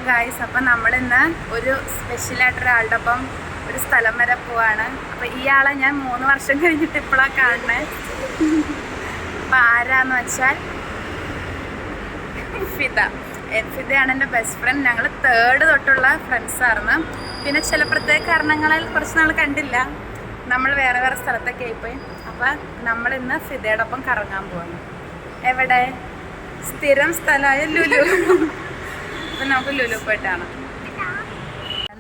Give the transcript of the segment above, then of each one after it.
Guys, അപ്പം നമ്മളിന്ന് ഒരു സ്പെഷ്യലായിട്ടൊരാളുടെ ഒപ്പം ഒരു സ്ഥലം വരെ പോവാണ്. അപ്പം ഇയാളെ ഞാൻ 3 വർഷം കഴിഞ്ഞിട്ട് ഇപ്പോഴാണ് കാണുന്നത്. അപ്പം ആരാന്ന് വെച്ചാൽ ഫിദയാണ് എൻ്റെ ബെസ്റ്റ് ഫ്രണ്ട്. ഞങ്ങൾ 3rd തൊട്ടുള്ള ഫ്രണ്ട്സായിരുന്നു. പിന്നെ ചില പ്രത്യേക കാരണങ്ങളാൽ കുറച്ച് നാൾ കണ്ടില്ല. നമ്മൾ വേറെ വേറെ സ്ഥലത്തൊക്കെ ആയിപ്പോയി. അപ്പം നമ്മളിന്ന് ഫിദയുടെ ഒപ്പം കറങ്ങാൻ പോവാണ്. എവിടെ? സ്ഥിരം സ്ഥലമായ ലുലു. അപ്പം നമുക്ക് ലുലു പോയിട്ടാണ്.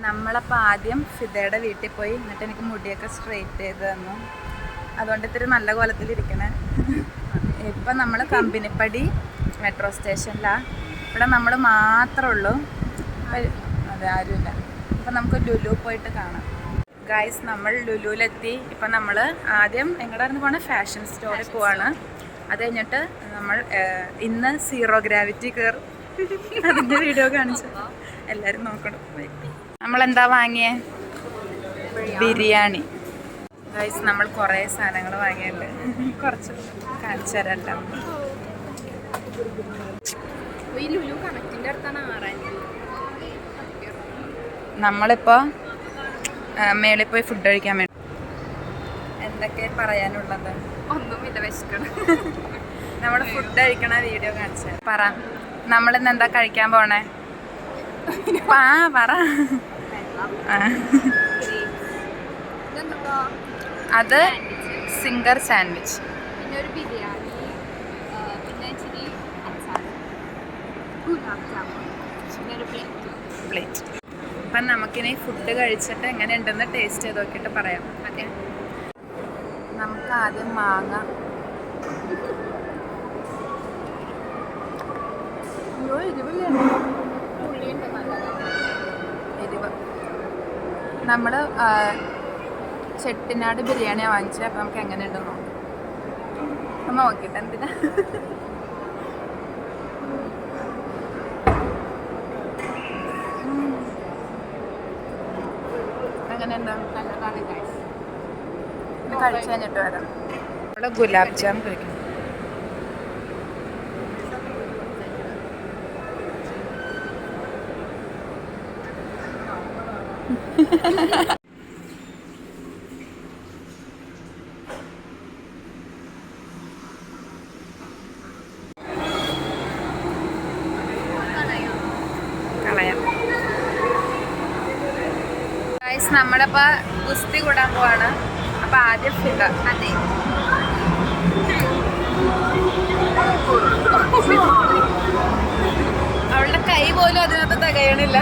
നമ്മളപ്പോൾ ആദ്യം ഫിദയുടെ വീട്ടിൽ പോയി. എന്നിട്ട് എനിക്ക് മുടിയൊക്കെ സ്ട്രെയിറ്റ് ചെയ്ത് തന്നു. അതുകൊണ്ട് ഇത്തിരി നല്ല കോലത്തിലിരിക്കണേ. ഇപ്പം നമ്മൾ കമ്പനിപ്പടി മെട്രോ സ്റ്റേഷനിലാണ്. ഇവിടെ നമ്മൾ മാത്രമേ ഉള്ളൂ. അതെ, ആരുമില്ല. അപ്പം നമുക്ക് ലുലു പോയിട്ട് കാണാം. ഗായ്സ്, നമ്മൾ ലുലുവിലെത്തി. ഇപ്പം നമ്മൾ ആദ്യം എങ്ങോട്ടായിരുന്നു പോകണേ? ഫാഷൻ സ്റ്റോറിൽ പോവാണ്. അത് കഴിഞ്ഞിട്ട് നമ്മൾ ഇന്ന് 0 ഗ്രാവിറ്റി കയറും. അതിൻ്റെ വീഡിയോ കാണിച്ചു എല്ലാവരും നോക്കണം. നമ്മളെന്താ വാങ്ങിയേ? ബിരിയാണി. ഗൈസ്, നമ്മൾ കുറേ സാധനങ്ങൾ വാങ്ങിയിട്ടുണ്ട്. കുറച്ച് കാണിച്ചു തരല്ല. നമ്മളിപ്പോൾ മേളിൽ പോയി ഫുഡ് കഴിക്കാൻ വേണ്ടി. എന്തൊക്കെ പറയാനുള്ളത്? ഒന്നുമില്ല, വിശക്കണം. നമ്മൾ ഫുഡ് കഴിക്കണ വീഡിയോ കാണിച്ചു പറ. നമ്മളിന്ന് എന്താ കഴിക്കാൻ പോണേ? പറ. അത് സിംഗർ സാൻഡ്വിച്ച്, പിന്നെ ഒരു ബിരിയാണി, പിന്നെ ഇച്ചിരി പ്ലേറ്റ്. അപ്പം നമുക്കിനി ഫുഡ് കഴിച്ചിട്ട് എങ്ങനെയുണ്ടെന്ന് ടേസ്റ്റ് ചെയ്ത് നോക്കിയിട്ട് പറയാം. അതെ, നമുക്ക് ആദ്യം മാങ്ങ. എരിവ്. നമ്മൾ ചെട്ടിനാട് ബിരിയാണിയാണ് വാങ്ങിച്ചത്. അപ്പം നമുക്ക് എങ്ങനെ ഉണ്ടെന്ന് നോക്കാം. നമ്മൾ നോക്കിയിട്ട് എന്തിനാ. എങ്ങനെയുണ്ടോ? ഇത് കഴിച്ചു കഴിഞ്ഞിട്ട് വരാം. ഇവിടെ ഗുലാബ് ജാം കഴിക്കും. നമ്മളിപ്പോൾ ഗുസ്തി കൂടാൻ പോവാണ്. അപ്പം ആദ്യം ഫിദ. അതെ, അവളുടെ കൈ പോലും അതിനകത്ത് തികയണില്ല.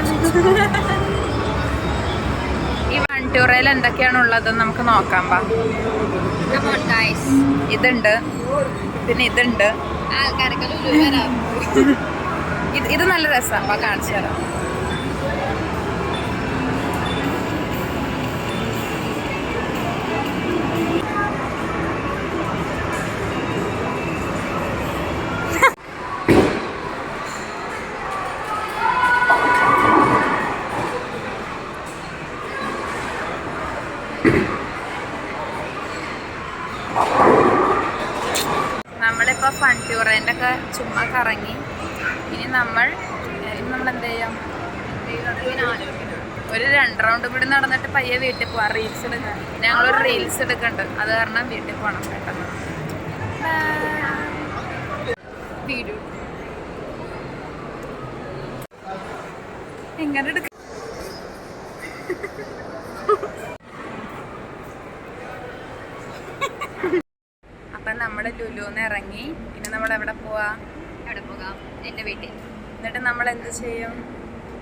ഈ വണ്ടിയൂറയിൽ എന്തൊക്കെയാണ് ഉള്ളതെന്ന് നമുക്ക് നോക്കാം. ഇതുണ്ട്, പിന്നെ ഇതുണ്ട്. ഇത് നല്ല രസമാണ്. അപ്പം കാണിച്ചു തരാം. നമ്മളിപ്പോൾ ഫണ്ടിയൂറേൻ്റെ ഒക്കെ ചുമ്മാ കറങ്ങി. ഇനി നമ്മൾ എന്ത് ചെയ്യാം? ഒരു 2 റൗണ്ട് കൂടി നടന്നിട്ട് പയ്യെ വീട്ടിൽ പോവാം. റീൽസ് എടുക്കാൻ ഞങ്ങളൊരു റീൽസ് എടുക്കുന്നുണ്ട്. അത് കാരണം വീട്ടിൽ പോകണം പെട്ടെന്ന്. വീഡിയോ എങ്ങനെ എടുക്ക? അപ്പം നമ്മൾ ലുലുന്ന് ഇറങ്ങി. പിന്നെ നമ്മൾ എവിടെ പോവാം? എൻ്റെ വീട്ടിൽ. എന്നിട്ട് നമ്മൾ എന്ത് ചെയ്യും?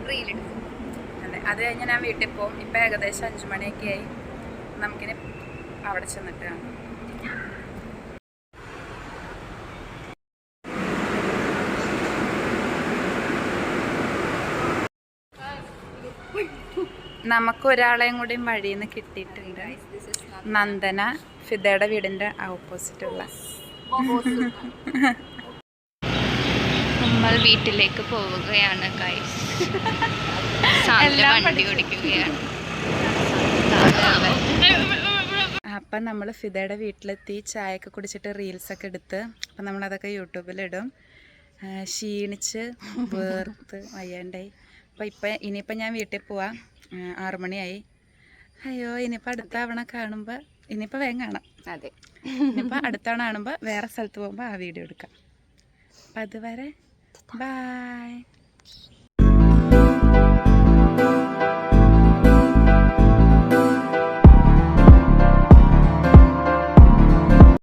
റീലെടുക്കും. അതെ, അത് കഴിഞ്ഞ് ഞാൻ വീട്ടിൽ പോകും. ഇപ്പം ഏകദേശം 5 മണിയൊക്കെ ആയി. നമുക്കിനി അവിടെ ചെന്നിട്ട് കാണാം. നമുക്ക് ഒരാളെയും കൂടി വഴിയിൽ നിന്ന് കിട്ടിയിട്ടുണ്ട്. നന്ദന, ഫിദയുടെ വീടിൻ്റെ ഓപ്പോസിറ്റുള്ള. നമ്മൾ വീട്ടിലേക്ക് പോവുകയാണ് ഗൈസ്. വണ്ടി ഓടിക്കുകയാണ്. അപ്പം നമ്മൾ ഫിദയുടെ വീട്ടിലെത്തി. ചായയൊക്കെ കുടിച്ചിട്ട് റീൽസൊക്കെ എടുത്ത്. അപ്പം നമ്മളതൊക്കെ യൂട്യൂബിലിടും. ക്ഷീണിച്ച് വേർത്ത് വയ്യാണ്ടായി. അപ്പോൾ ഇനിയിപ്പോൾ ഞാൻ വീട്ടിൽ പോവാം. 6 മണിയായി. അയ്യോ ഇനിയിപ്പോൾ അടുത്ത തവണ കാണുമ്പോൾ ഇനിയിപ്പോൾ വേഗം കാണാം. അതെ, ഇനിയിപ്പോൾ അടുത്ത തവണ കാണുമ്പോൾ വേറെ സ്ഥലത്ത് പോകുമ്പോൾ ആ വീഡിയോ എടുക്കാം. അപ്പം അതുവരെ ബായ്.